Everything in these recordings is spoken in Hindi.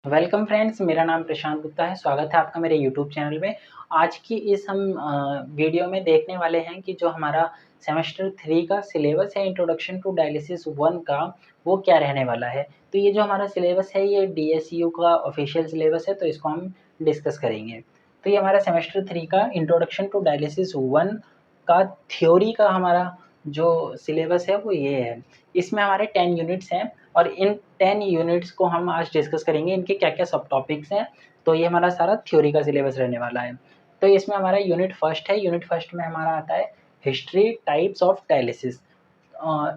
वेलकम फ्रेंड्स, मेरा नाम प्रशांत गुप्ता है। स्वागत है आपका मेरे यूट्यूब चैनल में। आज की इस हम वीडियो में देखने वाले हैं कि जो हमारा सेमेस्टर 3 का सिलेबस है इंट्रोडक्शन टू डायलिसिस 1 का, वो क्या रहने वाला है। तो ये जो हमारा सिलेबस है ये डीएसयू का ऑफिशियल सिलेबस है, तो इसको हम डिस्कस करेंगे। तो ये हमारा सेमेस्टर 3 का इंट्रोडक्शन टू डायलिसिस 1 का थ्योरी का हमारा जो सिलेबस है वो ये है। इसमें हमारे 10 यूनिट्स हैं और इन 10 यूनिट्स को हम आज डिस्कस करेंगे, इनके क्या-क्या सब टॉपिक्स हैं। तो ये हमारा सारा थ्योरी का सिलेबस रहने वाला है। तो इसमें हमारा यूनिट फर्स्ट है। यूनिट फर्स्ट में हमारा आता है हिस्ट्री टाइप्स ऑफ डायलिसिस।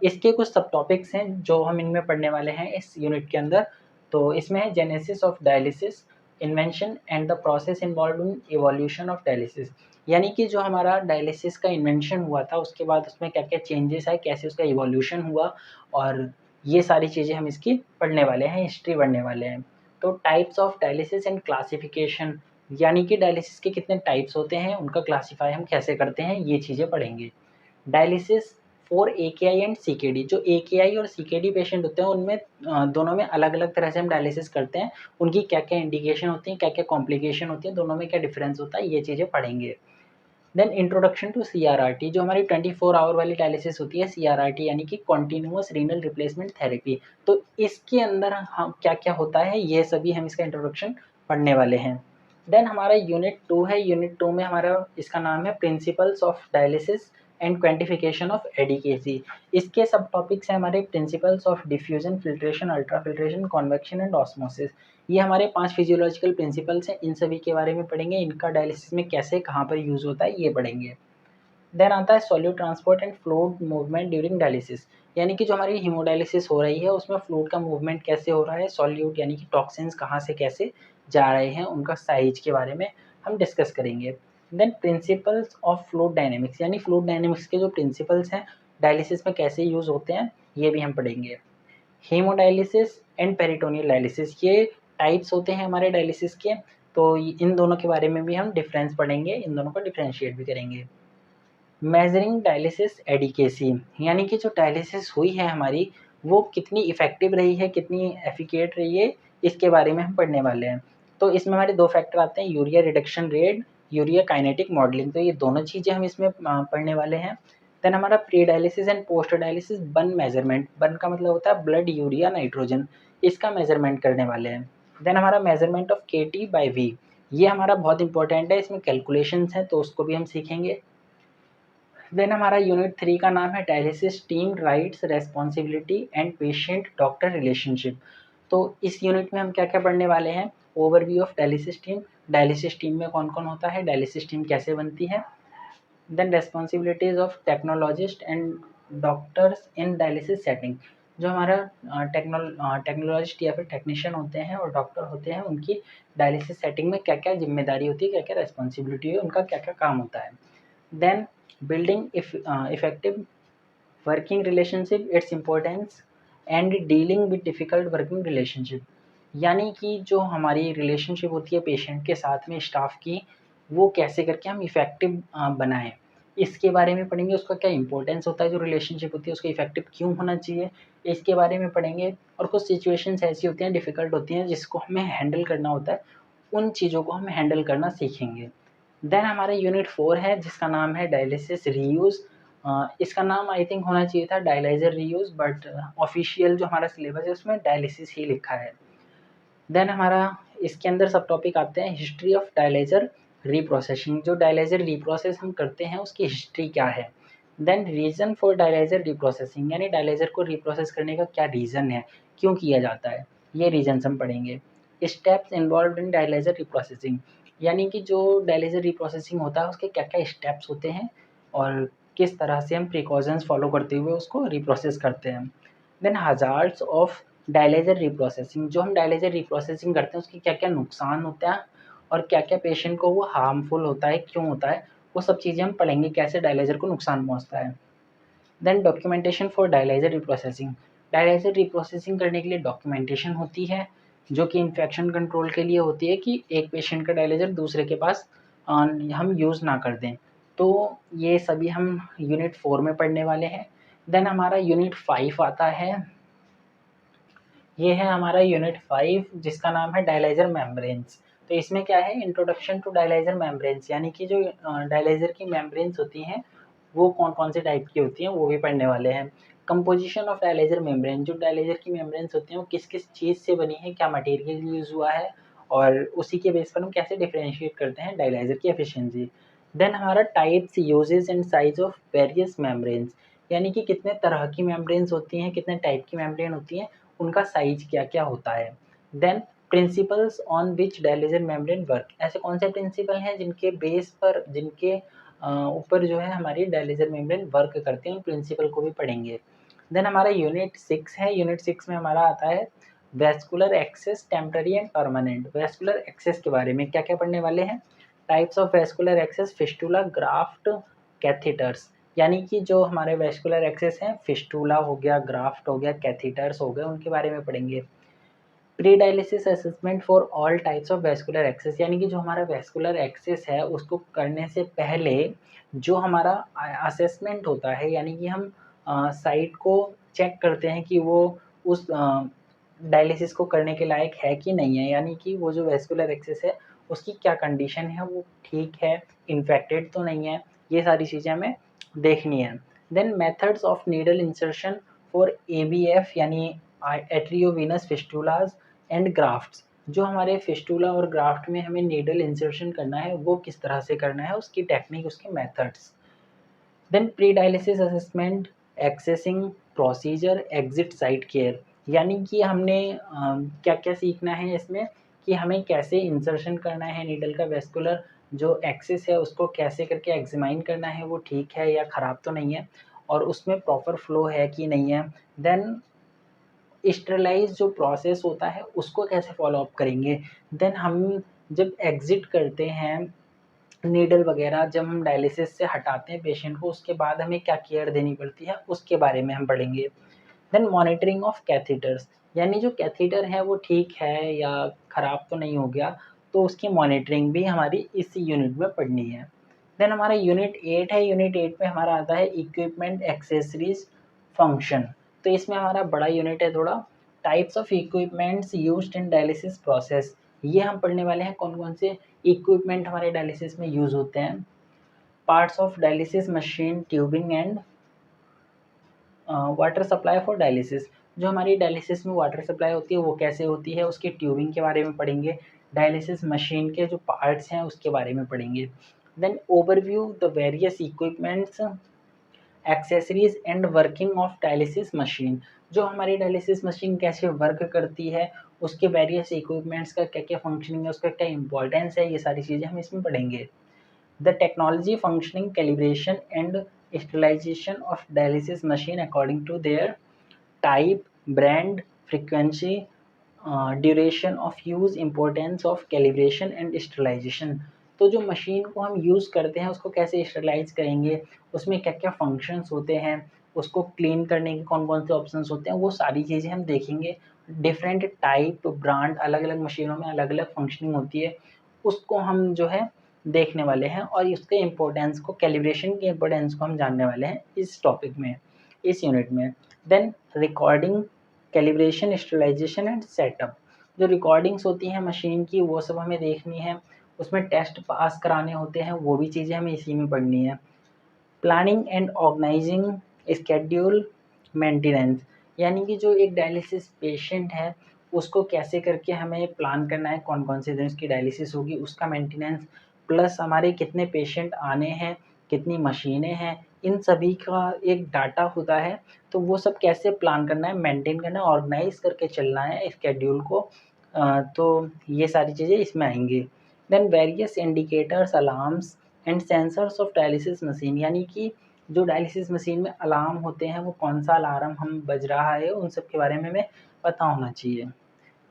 इसके कुछ सब टॉपिक्स हैं जो हम इनमें पढ़ने वाले हैं इस यूनिट के अंदर। तो इसमें है genesis of dialysis, invention and the process involved in evolution of dialysis. यानी कि जो हमारा डायलिसिस का इन्वेंशन हुआ था, उसके बाद उसमें क्या-क्या चेंजेस आए, कैसे उसका इवोल्यूशन हुआ, और ये सारी चीज़ें हम इसकी पढ़ने वाले हैं, हिस्ट्री पढ़ने वाले हैं। तो types of dialysis and classification, यानी कि डायलिसिस के कितने टाइप्स होते हैं, उनका क्लासिफाई हम कैसे करते हैं, ये चीज़ें पढ़ेंगे। डायलिसिस फॉर एकेआई एंड सीकेडी, जो एकेआई और सीकेडी पेशेंट होते हैं उनमें दोनों में अलग-अलग तरह से हम डायलिसिस करते हैं। उनकी क्या-क्या इंडिकेशन होती हैं, क्या-क्या कॉम्प्लिकेशन होती है, दोनों में क्या डिफरेंस होता है, ये चीज़ें पढ़ेंगे। देन इंट्रोडक्शन टू सीआरआरटी, जो हमारी 24 आवर वाली डायलिसिस होती है, सीआरआरटी यानी कि कॉन्टिन्यूअस रीनल रिप्लेसमेंट थेरेपी। तो इसके अंदर हम क्या-क्या होता है, ये सभी हम इसका इंट्रोडक्शन पढ़ने वाले हैं। देन हमारा यूनिट 2 है। यूनिट 2 में हमारा इसका नाम है principles of dialysis and quantification of adequacy. इसके सब टॉपिक्स हैं हमारे principles of diffusion, filtration, ultrafiltration, convection and osmosis. ये हमारे 5 फिजियोलॉजिकल प्रिंसिपल्स हैं, इन सभी के बारे में पढ़ेंगे। इनका डायलिसिस में कैसे, कहाँ पर यूज़ होता है, ये पढ़ेंगे। देन आता है solute transport and fluid movement during dialysis, यानी कि जो हमारी हीमोडायलिसिस हो रही है उसमें फ्लूइड का मूवमेंट कैसे हो रहा है, सॉल्यूट यानी कि टॉक्सिन्स कहाँ से कैसे जा रहे हैं, उनका साइज के बारे में हम डिस्कस करेंगे। Then principles of fluid dynamics, यानी फ्लूइड डायनेमिक्स के जो प्रिंसिपल्स हैं डायलिसिस में कैसे यूज़ होते हैं, ये भी हम पढ़ेंगे। हीमोडायलिसिस एंड पेरिटोनियल डायलिसिस, ये टाइप्स होते हैं हमारे डायलिसिस के। तो इन दोनों के बारे में भी हम डिफरेंस पढ़ेंगे, इन दोनों को डिफरेंशिएट भी करेंगे। मेजरिंग डायलिसिस एडिकेसी, यानी कि जो डायलिसिस हुई है हमारी वो कितनी इफ़ेक्टिव रही है, कितनी एफिकेट रही है, इसके बारे में हम पढ़ने वाले हैं। तो इसमें हमारे 2 फैक्टर आते हैं, urea reduction rate, urea kinetic modelling. तो ये दोनों चीज़ें हम इसमें पढ़ने वाले हैं। देन हमारा pre dialysis and post dialysis burn measurement, burn का मतलब होता है ब्लड, यूरिया, नाइट्रोजन, इसका मेजरमेंट करने वाले हैं। देन हमारा मेजरमेंट ऑफ KT/V, ये हमारा बहुत इंपॉर्टेंट है, इसमें कैलकुलेशंस हैं तो उसको भी हम सीखेंगे। देन हमारा यूनिट 3 का नाम है dialysis team rights, responsibility and patient doctor relationship. तो इस यूनिट में हम क्या-क्या पढ़ने वाले हैं, overview of dialysis team, dialysis team में कौन-कौन होता है, डायलिसिस टीम कैसे बनती है। Then responsibilities of technologist and doctors in dialysis setting, जो हमारा टेक्नोलॉजिस्ट या फिर टेक्नीशियन होते हैं और डॉक्टर होते हैं, उनकी डायलिसिस सेटिंग में क्या-क्या ज़िम्मेदारी होती है, क्या-क्या रेस्पॉन्सिबिलिटी है, उनका क्या-क्या काम होता है। Then building effective working relationship, its importance and dealing with difficult working relationship, यानी कि जो हमारी रिलेशनशिप होती है पेशेंट के साथ में स्टाफ की, वो कैसे करके हम इफ़ेक्टिव बनाएँ, इसके बारे में पढ़ेंगे। उसका क्या इम्पोर्टेंस होता है, जो रिलेशनशिप होती है उसका इफ़ेक्टिव क्यों होना चाहिए, इसके बारे में पढ़ेंगे। और कुछ सिचुएशंस ऐसी होती हैं, डिफ़िकल्ट होती हैं, जिसको हमें हैंडल करना होता है, उन चीज़ों को हम हैंडल करना सीखेंगे। देन हमारा यूनिट 4 है जिसका नाम है डायलिसिस रीयूज़। इसका नाम आई थिंक होना चाहिए था डायलाइज़र रीयूज़, बट ऑफ़िशियल जो हमारा सिलेबस है उसमें डायलिसिस ही लिखा है। देन हमारा इसके अंदर सब टॉपिक आते हैं हिस्ट्री ऑफ डायलाइज़र रीप्रोसेसिंग, जो डायलाइज़र रीप्रोसेस हम करते हैं उसकी हिस्ट्री क्या है। Then reason for dialyzer reprocessing, यानी डायलाइज़र को रीप्रोसेस करने का क्या रीज़न है, क्यों किया जाता है, ये रीज़न्स हम पढ़ेंगे। स्टेप्स इन्वॉल्व्ड इन डायलाइज़र रीप्रोसेसिंग, यानी कि जो डायलिसिस रीप्रोसेसिंग होता है उसके क्या-क्या स्टेप्स होते हैं और किस तरह से हम प्रिकॉशंस फ़ॉलो करते हुए उसको रीप्रोसेस करते हैं। Then hazards of dialysis reprocessing, जो हम डायलिसिस रीप्रोसेसिंग करते हैं उसके क्या-क्या नुकसान होते हैं और क्या-क्या पेशेंट को वो हार्मफुल होता है, क्यों होता है, वो सब चीज़ें हम पढ़ेंगे, कैसे डायलिसिस को नुकसान पहुँचता है। Then documentation for dialysis reprocessing, dialysis reprocessing करने के लिए डॉक्यूमेंटेशन होती है, जो कि इन्फेक्शन कंट्रोल के लिए होती है कि एक पेशेंट का डायलिसिस दूसरे के पास हम यूज़ ना कर दें। तो ये सभी हम यूनिट 4 में पढ़ने वाले हैं। देन हमारा यूनिट 5 आता है ये है हमारा यूनिट 5 जिसका नाम है डायलाइजर मेम्ब्रेन्स। तो इसमें क्या है, इंट्रोडक्शन टू डायलाइजर मेम्ब्रेन्स, यानी कि जो डायलाइजर की मेम्ब्रेन्स होती हैं वो कौन कौन से टाइप की होती हैं वो भी पढ़ने वाले हैं। कंपोजिशन ऑफ डायलाइजर मेम्ब्रेन, जो डायलाइजर की मेम्ब्रेन्स होती हैं वो किस किस चीज़ से बनी है, क्या मटेरियल यूज़ हुआ है, और उसी के बेस पर हम कैसे डिफरेंशिएट करते हैं डायलाइजर की एफिशिएंसी। देन हमारा types, uses and size of various membranes, यानी कि कितने तरह की मेम्ब्रेन्स होती हैं, कितने टाइप की मेम्ब्रेन होती हैं, उनका साइज क्या क्या होता है। Then principles on which dialyzer membrane work, ऐसे कौन से प्रिंसिपल हैं जिनके बेस पर, जिनके ऊपर जो है हमारी डायलाइजर मेम्ब्रेन वर्क करते हैं, उन प्रिंसिपल को भी पढ़ेंगे। देन हमारा यूनिट 6 है। यूनिट 6 में हमारा आता है vascular access, temporary and permanent. Vascular access के बारे में क्या क्या पढ़ने वाले हैं, types of vascular access, fistula, graft, catheters, यानी कि जो हमारे वैस्कुलर एक्सेस हैं, फिस्टुला हो गया, ग्राफ्ट हो गया, कैथीटर्स हो गए, उनके बारे में पढ़ेंगे। Pre dialysis assessment for all types of vascular access, यानी कि जो हमारा वैस्कुलर एक्सेस है उसको करने से पहले जो हमारा असेसमेंट होता है, यानी कि हम साइट को चेक करते हैं कि वो उस डायलिसिस को करने के लायक है कि नहीं है, यानी कि वो जो वैस्कुलर एक्सेस है उसकी क्या कंडीशन है, वो ठीक है, इन्फेक्टेड तो नहीं है, ये सारी चीज़ें हमें देखनी है। Then methods of needle insertion for AVF, यानी एट्रियोवेनस फिस्टुलाज एंड ग्राफ्ट्स, जो हमारे फिस्टुला और ग्राफ्ट में हमें नीडल इंसर्शन करना है वो किस तरह से करना है, उसकी टेक्निक, उसके methods. Then pre dialysis assessment, accessing procedure, exit site care, यानी कि हमने क्या क्या सीखना है इसमें, कि हमें कैसे इंसर्शन करना है नीडल का, वेस्कुलर जो एक्सेस है उसको कैसे करके एग्जामाइन करना है, वो ठीक है या ख़राब तो नहीं है, और उसमें प्रॉपर फ्लो है कि नहीं है। देन स्टरलाइज जो प्रोसेस होता है उसको कैसे फॉलो अप करेंगे। देन हम जब एग्ज़िट करते हैं नीडल वगैरह, जब हम डायलिसिस से हटाते हैं पेशेंट को, उसके बाद हमें क्या केयर देनी पड़ती है उसके बारे में हम पढ़ेंगे। देन मॉनिटरिंग ऑफ कैथीटर्स, यानी जो कैथीटर है वो ठीक है या ख़राब तो नहीं हो गया, तो उसकी मॉनिटरिंग भी हमारी इस यूनिट में पढ़नी है। देन हमारा यूनिट 8 है। यूनिट 8 में हमारा आता है इक्विपमेंट, एक्सेसरीज, फंक्शन। तो इसमें हमारा बड़ा यूनिट है थोड़ा। Types of equipments used in dialysis process, ये हम पढ़ने वाले हैं कौन कौन से इक्विपमेंट हमारे डायलिसिस में यूज़ होते हैं। Parts of dialysis machine, tubing and water supply for dialysis, जो हमारी डायलिसिस में वाटर सप्लाई होती है वो कैसे होती है, उसकी ट्यूबिंग के बारे में पढ़ेंगे। डायलिसिस मशीन के जो पार्ट्स हैं उसके बारे में पढ़ेंगे। Then overview the various equipments, accessories and working of dialysis machine, जो हमारी डायलिसिस मशीन कैसे वर्क करती है, उसके वेरियस इक्विपमेंट्स का क्या क्या फंक्शनिंग है, उसका क्या इंपॉर्टेंस है, ये सारी चीज़ें हम इसमें पढ़ेंगे। The technology, functioning, calibration and sterilization of dialysis machine according to their type, brand, frequency, duration of use, importance of calibration and sterilization। तो जो मशीन को हम यूज़ करते हैं उसको कैसे स्टरलाइज करेंगे, उसमें क्या क्या फंक्शंस होते हैं, उसको क्लीन करने के कौन कौन से ऑप्शंस होते हैं, वो सारी चीज़ें हम देखेंगे। डिफरेंट टाइप, ब्रांड, अलग अलग मशीनों में अलग अलग फंक्शनिंग होती है, उसको हम जो है देखने वाले हैं, और इसके इम्पोर्टेंस को, कैलिब्रेशन के इम्पोर्टेंस को हम जानने वाले हैं इस टॉपिक में, इस यूनिट में। Then recording, calibration, sterilization and setup, जो रिकॉर्डिंग्स होती हैं मशीन की वो सब हमें देखनी है, उसमें टेस्ट पास कराने होते हैं, वो भी चीज़ें हमें इसी में पढ़नी है। Planning and organising, schedule, maintenance, यानी कि जो एक डायलिसिस पेशेंट है उसको कैसे करके हमें प्लान करना है, कौन कौन से दिन उसकी डायलिसिस होगी, उसका मेंटेनेंस, प्लस हमारे कितने पेशेंट आने हैं, कितनी मशीनें हैं, इन सभी का एक डाटा होता है, तो वो सब कैसे प्लान करना है, मेंटेन करना है, ऑर्गेनाइज करके चलना है स्केड्यूल को। तो ये सारी चीज़ें इसमें आएंगी। Then various indicators, alarms and sensors of dialysis machine, यानी कि जो डायलिसिस मशीन में अलार्म होते हैं वो कौन सा अलार्म हम बज रहा है, उन सब के बारे में हमें पता होना चाहिए।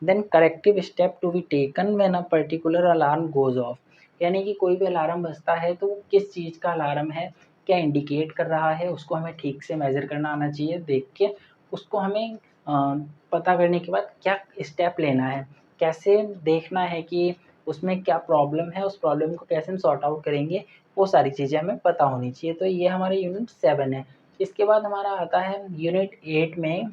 Then corrective step to be taken when a particular alarm goes off, यानी कि कोई भी अलार्म बजता है तो वो किस चीज़ का अलार्म है, क्या इंडिकेट कर रहा है, उसको हमें ठीक से मेज़र करना आना चाहिए, देख के उसको हमें पता करने के बाद क्या स्टेप लेना है, कैसे देखना है कि उसमें क्या प्रॉब्लम है, उस प्रॉब्लम को कैसे हम सॉर्ट आउट करेंगे, वो सारी चीज़ें हमें पता होनी चाहिए। तो ये हमारे यूनिट 7 है। इसके बाद हमारा आता है यूनिट 8 में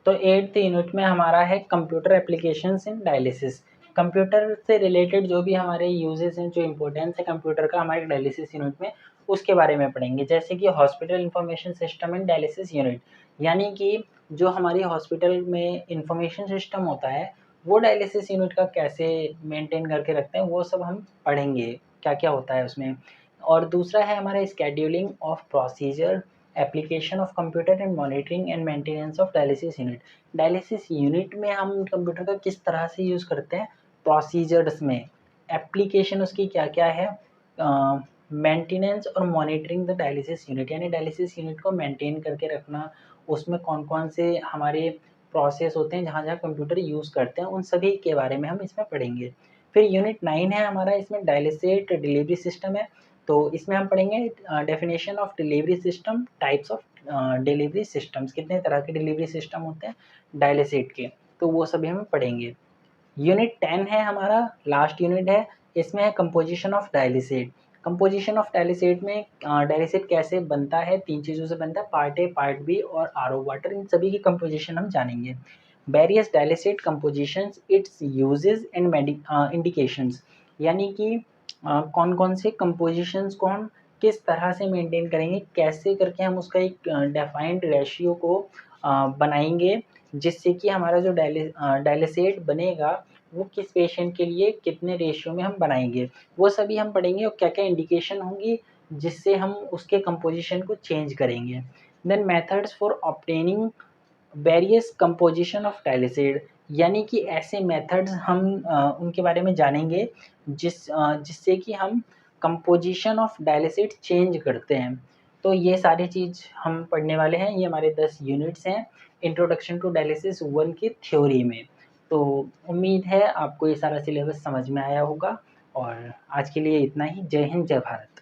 तो 8th यूनिट में हमारा है computer applications in dialysis. Computer से रिलेटेड जो भी हमारे यूजेस हैं, जो इम्पोर्टेंस है कंप्यूटर का हमारे डायलिसिस यूनिट में, उसके बारे में पढ़ेंगे। जैसे कि hospital information system in dialysis unit, यानी कि जो हमारी हॉस्पिटल में इंफॉर्मेशन सिस्टम होता है वो डायलिसिस यूनिट का कैसे मेंटेन करके रखते हैं, वो सब हम पढ़ेंगे, क्या क्या होता है उसमें। और दूसरा है हमारा scheduling of procedure, application of computer and monitoring and maintenance of dialysis unit. Dialysis unit में हम कंप्यूटर का किस तरह से यूज़ करते हैं, प्रोसीजर्स में, एप्लीकेशन उसकी क्या क्या है, मेंटेनेंस और मॉनिटरिंग द डायलिसिस यूनिट, यानी डायलिसिस यूनिट को मेंटेन करके रखना, उसमें कौन कौन से हमारे प्रोसेस होते हैं जहाँ जहाँ कंप्यूटर यूज़ करते हैं, उन सभी के बारे में हम इसमें पढ़ेंगे। फिर यूनिट 9 है हमारा, इसमें डायलिसेट डिलीवरी सिस्टम है। तो इसमें हम पढ़ेंगे definition of delivery system, types of delivery systems, कितने तरह के डिलीवरी सिस्टम होते हैं डायलिसेट के, तो वो सभी हम पढ़ेंगे। यूनिट 10 है हमारा, लास्ट यूनिट है, इसमें है composition of dialysate. Composition of dialysate में डायलिसेट कैसे बनता है, 3 चीज़ों से बनता है, पार्ट ए, पार्ट बी और आरओ वाटर, इन सभी की कंपोजिशन हम जानेंगे। Various dialysate compositions, it's uses and indications, यानी कि कौन कौन से कंपोजिशंस को हम किस तरह से मेंटेन करेंगे, कैसे करके हम उसका एक डेफाइंड रेशियो को बनाएंगे, जिससे कि हमारा जो डायलिसेट बनेगा वो किस पेशेंट के लिए कितने रेशियो में हम बनाएंगे, वो सभी हम पढ़ेंगे। और क्या क्या इंडिकेशन होंगी जिससे हम उसके कंपोजिशन को चेंज करेंगे। Then methods for obtaining various composition of dialysate, यानी कि ऐसे मेथड्स हम उनके बारे में जानेंगे जिससे कि हम कंपोजिशन ऑफ डायलिसेट चेंज करते हैं। तो ये सारी चीज़ हम पढ़ने वाले हैं, ये हमारे 10 यूनिट्स हैं इंट्रोडक्शन टू डायलिसिस 1 की थ्योरी में। तो उम्मीद है आपको ये सारा सिलेबस समझ में आया होगा, और आज के लिए इतना ही। जय हिंद, जय भारत।